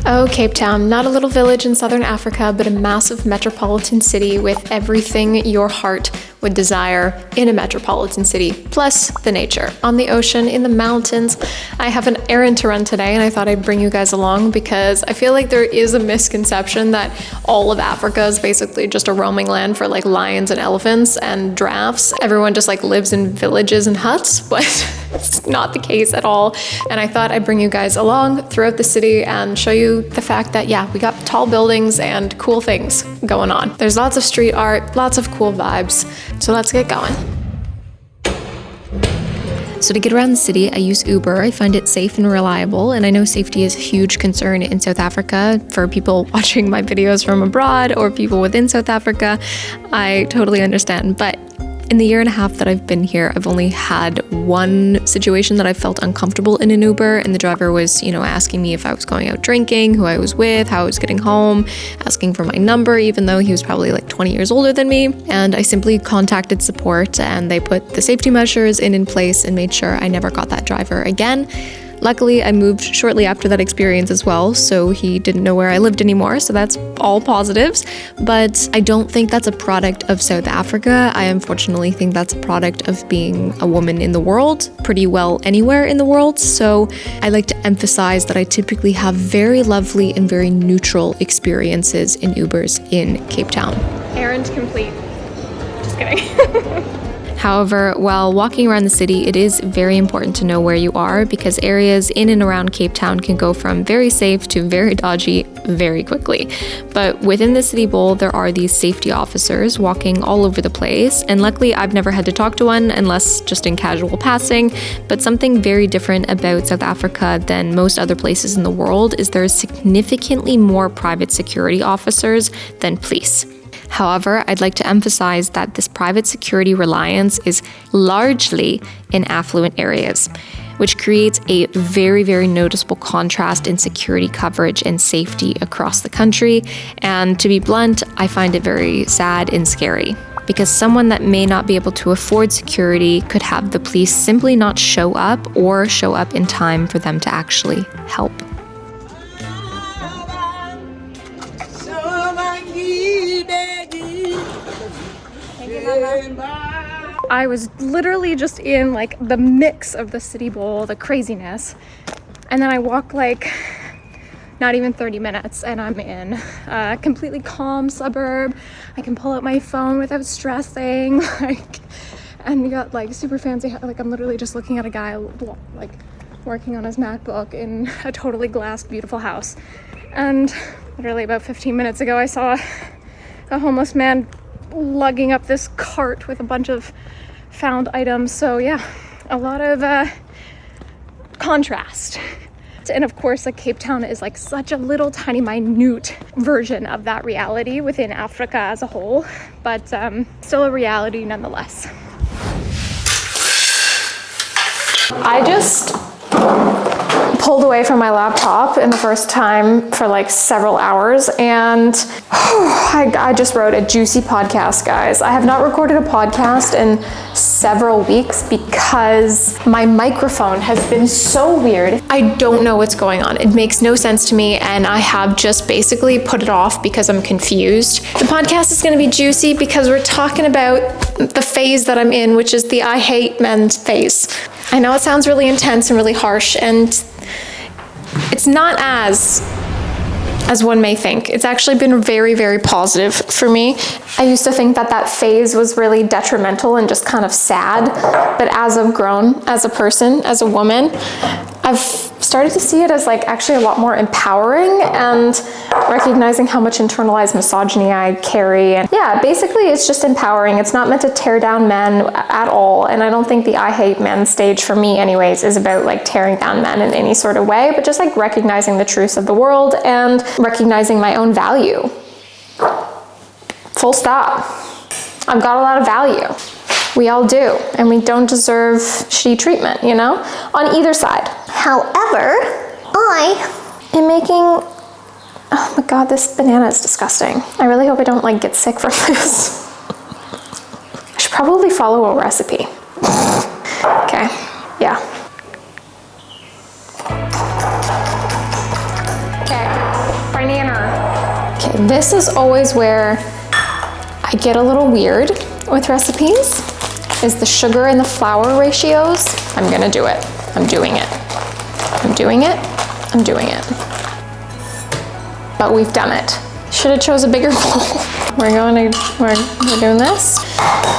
Oh, Cape Town, not a little village in southern Africa, but a massive metropolitan city with everything your heart would desire in a metropolitan city, plus the nature. On the ocean, in the mountains. I have an errand to run today, and I thought I'd bring you guys along because I feel like there is a misconception that all of Africa is basically just a roaming land for like lions and elephants and giraffes. Everyone just like lives in villages and huts, but it's not the case at all. And I thought I'd bring you guys along throughout the city and show you the fact that, yeah, we got tall buildings and cool things going on. There's lots of street art, lots of cool vibes. So let's get going. So to get around the city, I use Uber. I find it safe and reliable, and I know safety is a huge concern in South Africa for people watching my videos from abroad or people within South Africa. I totally understand, but in the year and a half that I've been here, I've only had one situation that I felt uncomfortable in an Uber, and the driver was, asking me if I was going out drinking, who I was with, how I was getting home, asking for my number, even though he was probably like 20 years older than me. And I simply contacted support, and they put the safety measures in place and made sure I never got that driver again. Luckily, I moved shortly after that experience as well, so he didn't know where I lived anymore, so that's all positives. But I don't think that's a product of South Africa. I unfortunately think that's a product of being a woman in the world, pretty well anywhere in the world. So I like to emphasize that I typically have very lovely and very neutral experiences in Ubers in Cape Town. Errand complete. Just kidding. However, while walking around the city, it is very important to know where you are because areas in and around Cape Town can go from very safe to very dodgy very quickly. But within the city bowl, there are these safety officers walking all over the place, and luckily I've never had to talk to one unless just in casual passing. But something very different about South Africa than most other places in the world is there's significantly more private security officers than police. However, I'd like to emphasize that this private security reliance is largely in affluent areas, which creates a very, very noticeable contrast in security coverage and safety across the country. And to be blunt, I find it very sad and scary because someone that may not be able to afford security could have the police simply not show up or show up in time for them to actually help. I was literally just in like the mix of the city bowl, the craziness, and then I walk like not even 30 minutes and I'm in a completely calm suburb. I can pull out my phone without stressing, and you got like super fancy, like I'm literally just looking at a guy like working on his MacBook in a totally glassed beautiful house. And literally about 15 minutes ago I saw a homeless man lugging up this cart with a bunch of found items. So yeah, a lot of contrast. And of course, like Cape Town is like such a little tiny minute version of that reality within Africa as a whole, but still a reality nonetheless. I just pulled away from my laptop in the first time for like several hours, and I just wrote a juicy podcast, guys. I have not recorded a podcast in several weeks because my microphone has been so weird. I don't know what's going on. It makes no sense to me, and I have just basically put it off because I'm confused. The podcast is going to be juicy because we're talking about the phase that I'm in, which is the I hate men phase. I know it sounds really intense and really harsh, and it's not as one may think. It's actually been very, very positive for me. I used to think that phase was really detrimental and just kind of sad, but as I've grown as a person, as a woman, I've started to see it as like actually a lot more empowering and recognizing how much internalized misogyny I carry. And yeah, basically it's just empowering. It's not meant to tear down men at all. And I don't think the I hate men stage for me anyways is about like tearing down men in any sort of way, but just like recognizing the truths of the world and recognizing my own value. Full stop. I've got a lot of value. We all do, and we don't deserve shitty treatment, on either side. However, I am making, oh my God, this banana is disgusting. I really hope I don't like get sick from this. I should probably follow a recipe. Okay, yeah. Okay. banana. Okay, this is always where I get a little weird with recipes, is the sugar and the flour ratios. I'm gonna do it. I'm doing it. I'm doing it. I'm doing it. But we've done it. Should have chose a bigger bowl. We're doing this.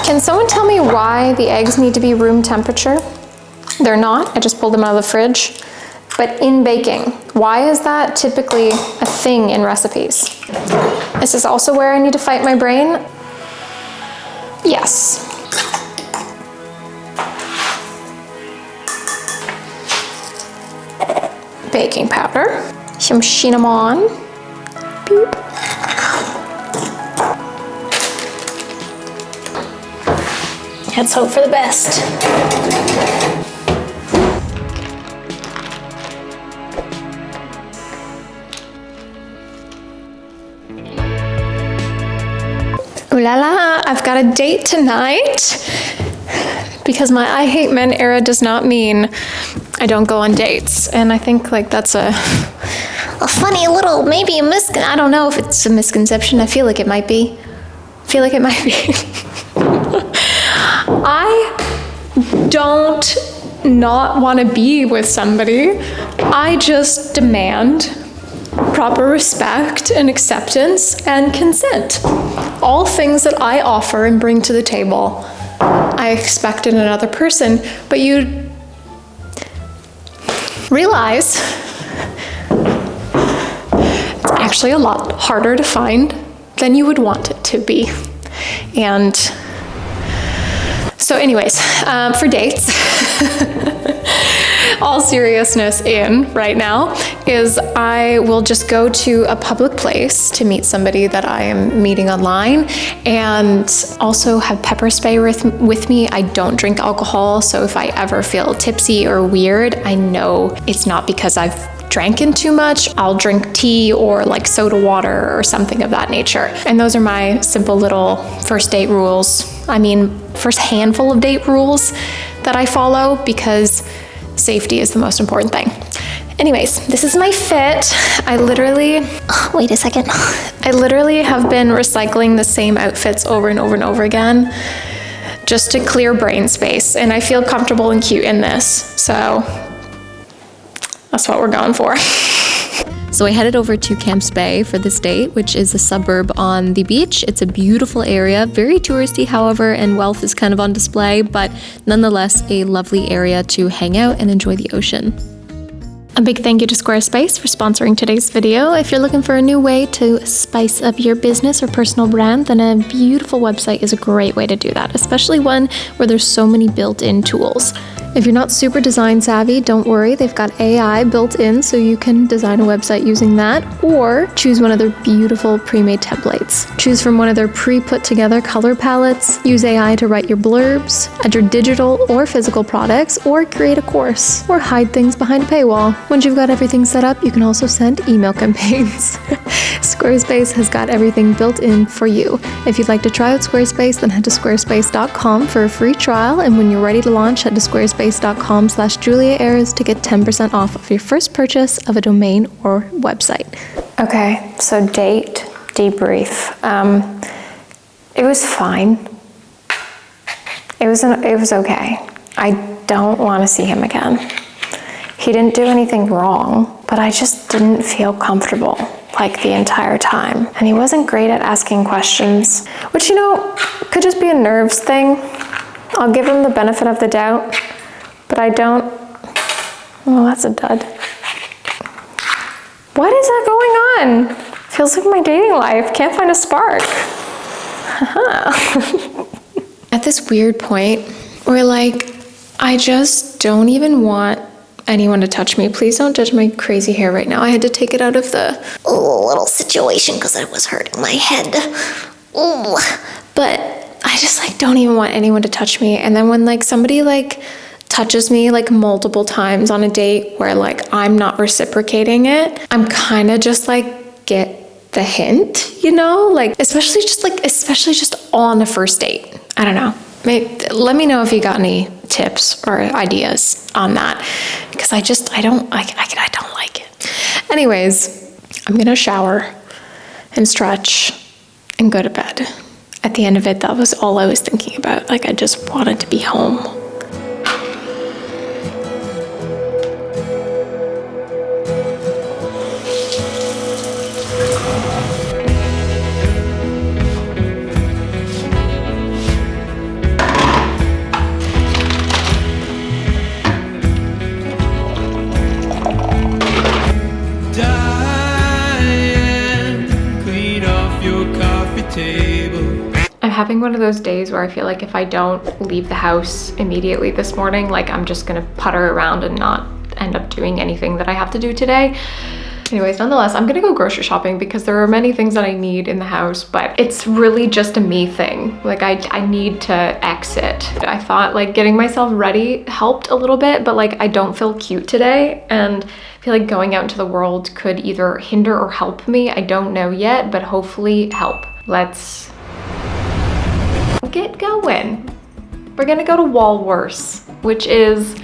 Can someone tell me why the eggs need to be room temperature? They're not, I just pulled them out of the fridge. But in baking, why is that typically a thing in recipes? This is also where I need to fight my brain. Yes. Baking powder, some cinnamon. Beep. Let's hope for the best. Ooh la la, I've got a date tonight. Because my I hate men era does not mean I don't go on dates. And I think like that's a funny little, maybe I don't know if it's a misconception. I feel like it might be. I don't not want to be with somebody. I just demand proper respect and acceptance and consent. All things that I offer and bring to the table, I expect in another person, but you realize it's actually a lot harder to find than you would want it to be. And so anyways, for dates, all seriousness in right now, is I will just go to a public place to meet somebody that I am meeting online, and also have pepper spray with me. I don't drink alcohol, so if I ever feel tipsy or weird, I know it's not because I've drank in too much. I'll drink tea or like soda water or something of that nature. And those are my simple little first date rules. I mean, first handful of date rules that I follow, because safety is the most important thing. Anyways, this is my fit. Wait a second. I literally have been recycling the same outfits over and over and over again just to clear brain space, and I feel comfortable and cute in this. So that's what we're going for. So I headed over to Camps Bay for this date, which is a suburb on the beach. It's a beautiful area, very touristy, however, and wealth is kind of on display, but nonetheless a lovely area to hang out and enjoy the ocean. A big thank you to Squarespace for sponsoring today's video. If you're looking for a new way to spice up your business or personal brand, then a beautiful website is a great way to do that, especially one where there's so many built-in tools. If you're not super design savvy, don't worry, they've got AI built in so you can design a website using that, or choose one of their beautiful pre-made templates. Choose from one of their pre-put together color palettes, use AI to write your blurbs, add your digital or physical products, or create a course, or hide things behind a paywall. Once you've got everything set up, you can also send email campaigns. Squarespace has got everything built in for you. If you'd like to try out Squarespace, then head to squarespace.com for a free trial, and when you're ready to launch, head to squarespace.com/JuliaAyres to get 10% off of your first purchase of a domain or website. Okay, so date debrief. It was fine. It was okay. I don't want to see him again. He didn't do anything wrong, but I just didn't feel comfortable like the entire time. And he wasn't great at asking questions, which, you know, could just be a nerves thing. I'll give him the benefit of the doubt, but I don't. Well, that's a dud. What is that going on? Feels like my dating life. Can't find a spark. At this weird point where, like, I just don't even want anyone to touch me. Please don't judge my crazy hair right now. I had to take it out of the little situation because it was hurting my head. Ooh. But I just like don't even want anyone to touch me. And then when like somebody like touches me like multiple times on a date where like I'm not reciprocating it, I'm kind of just like get the hint, you know? Like especially just on the first date. I don't know. Let me know if you got any tips or ideas on that, because I don't like it. Anyways, I'm gonna shower and stretch and go to bed. At the end of it, that was all I was thinking about. Like, I just wanted to be home. I'm having one of those days where I feel like if I don't leave the house immediately this morning, like I'm just gonna putter around and not end up doing anything that I have to do today. Anyways, nonetheless, I'm gonna go grocery shopping because there are many things that I need in the house, but it's really just a me thing. Like I need to exit. I thought like getting myself ready helped a little bit, but like I don't feel cute today, and I feel like going out into the world could either hinder or help me. I don't know yet, but hopefully help. Let's get going. We're gonna go to Walworth, which is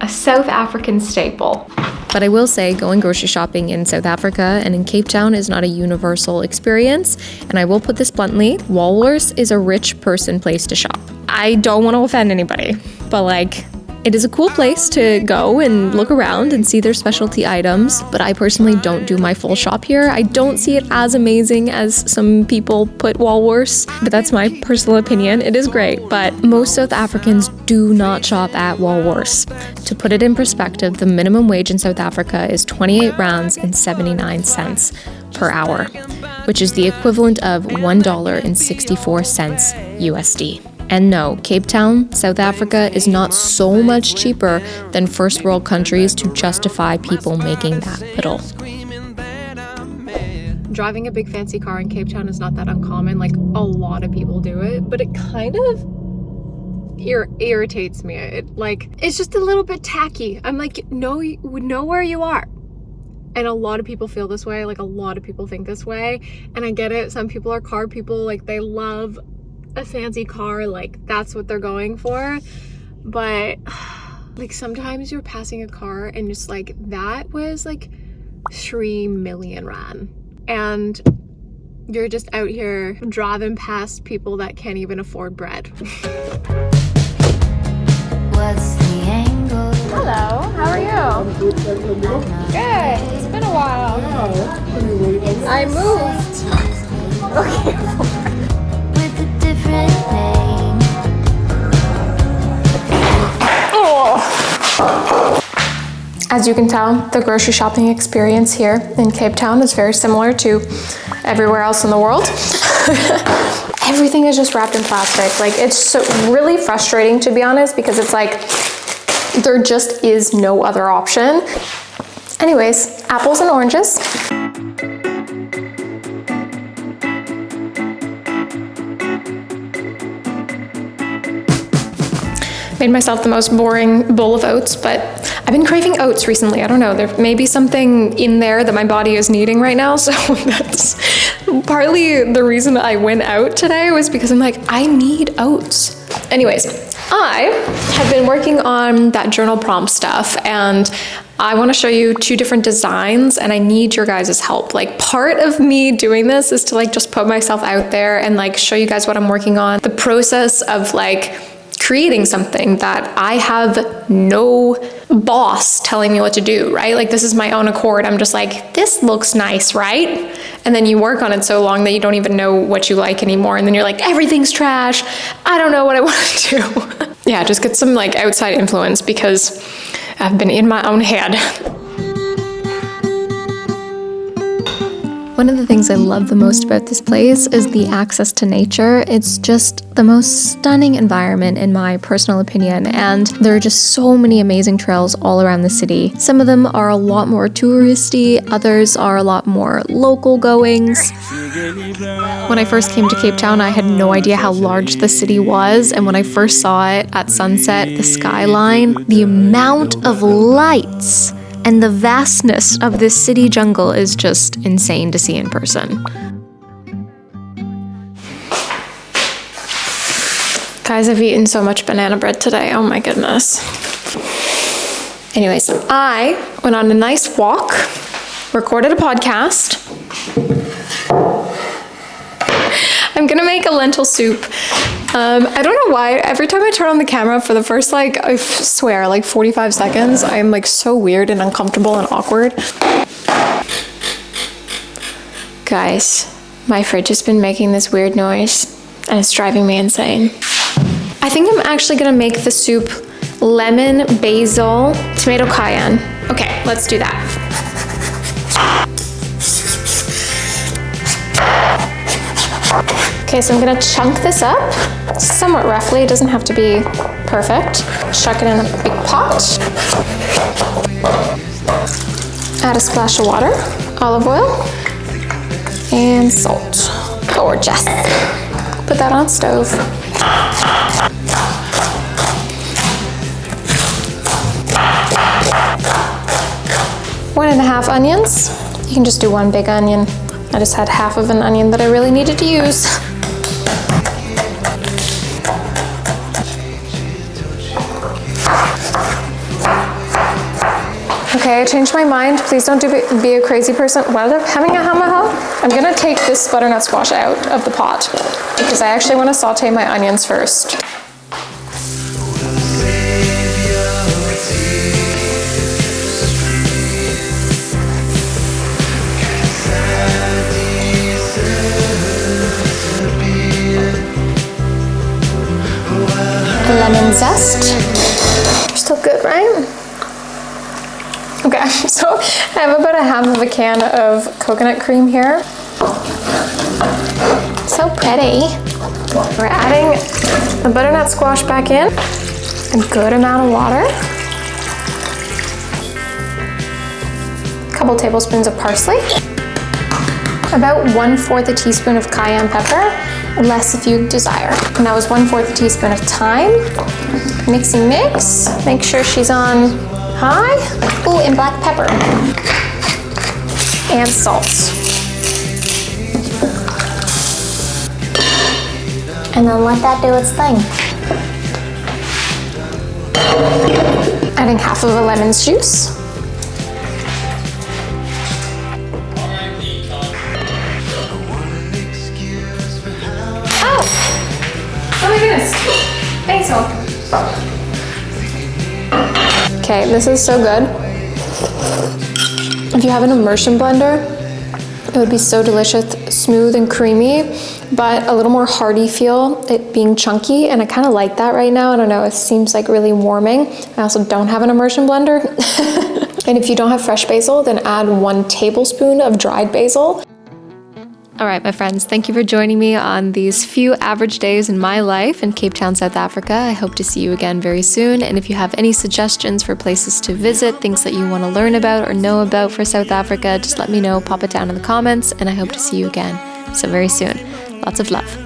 a South African staple. But I will say, going grocery shopping in South Africa and in Cape Town is not a universal experience. And I will put this bluntly, Walworth is a rich person place to shop. I don't want to offend anybody, but like, it is a cool place to go and look around and see their specialty items, but I personally don't do my full shop here. I don't see it as amazing as some people put Walworth, but that's my personal opinion. It is great, but most South Africans do not shop at Walworth. To put it in perspective, the minimum wage in South Africa is 28 rands and 79 cents per hour, which is the equivalent of $1.64 USD. And no, Cape Town, South Africa is not so much cheaper than first world countries to justify people making that little. Driving a big fancy car in Cape Town is not that uncommon. Like, a lot of people do it, but it kind of irritates me. It's just a little bit tacky. I'm like, know where you are. And a lot of people feel this way. Like, a lot of people think this way. And I get it. Some people are car people. Like, they love a fancy car, like that's what they're going for. But like sometimes you're passing a car and just like, that was like 3 million rand, and you're just out here driving past people that can't even afford bread. What's the angle? Hello, how are you? Good. It's been a while. I moved. Okay. As you can tell, the grocery shopping experience here in Cape Town is very similar to everywhere else in the world. Everything is just wrapped in plastic. Like, it's so really frustrating, to be honest, because it's like there just is no other option. Anyways, apples and oranges. Made myself the most boring bowl of oats, but I've been craving oats recently. I don't know, there may be something in there that my body is needing right now, so that's partly the reason I went out today, was because I'm like, I need oats. Anyways, I have been working on that journal prompt stuff, and I want to show you 2 different designs, and I need your guys' help. Like, part of me doing this is to like just put myself out there and like show you guys what I'm working on. The process of like creating something that I have no boss telling me what to do, right? Like, this is my own accord. I'm just like, this looks nice, right? And then you work on it so long that you don't even know what you like anymore. And then you're like, everything's trash. I don't know what I want to do. Yeah, just get some like outside influence, because I've been in my own head. One of the things I love the most about this place is the access to nature. It's just the most stunning environment in my personal opinion, and there are just so many amazing trails all around the city. Some of them are a lot more touristy, others are a lot more local goings. When I first came to Cape Town, I had no idea how large the city was, and when I first saw it at sunset, the skyline, the amount of lights and the vastness of this city jungle is just insane to see in person. Guys, I've eaten so much banana bread today. Oh my goodness. Anyways, I went on a nice walk recorded a podcast. I'm gonna make a lentil soup. I don't know why, every time I turn on the camera for the first, like, I swear, like 45 seconds, I'm like so weird and uncomfortable and awkward. Guys, my fridge has been making this weird noise and it's driving me insane. I think I'm actually gonna make the soup lemon, basil, tomato cayenne. Okay, let's do that. Okay, so I'm gonna chunk this up somewhat roughly. It doesn't have to be perfect. Chuck it in a big pot. Add a splash of water, olive oil, and salt. Gorgeous. Put that on stove. 1.5 onions. You can just do 1 big onion. I just had half of an onion that I really needed to use. Okay, I changed my mind. Please don't be a crazy person. I'm gonna take this butternut squash out of the pot because I actually want to saute my onions first. Lemon zest. Still good, right? Okay, so I have about 1/2 can of coconut cream here. So pretty. We're adding the butternut squash back in. A good amount of water. A couple tablespoons of parsley. About 1/4 a teaspoon of cayenne pepper. Less if you desire. And that was 1/4 a teaspoon of thyme. Mixy mix. Make sure she's on high. Ooh, and black pepper. And salt. And then let that do its thing. Adding half of a lemon's juice. Oh my goodness. Basil. Okay, this is so good. If you have an immersion blender, it would be so delicious, smooth and creamy, but a little more hearty feel, it being chunky, and I kind of like that right now. I don't know, it seems like really warming. I also don't have an immersion blender. And if you don't have fresh basil, then add 1 tablespoon of dried basil. All right, my friends, thank you for joining me on these few average days in my life in Cape Town, South Africa. I hope to see you again very soon. And if you have any suggestions for places to visit, things that you want to learn about or know about for South Africa, just let me know, pop it down in the comments, and I hope to see you again so very soon. Lots of love.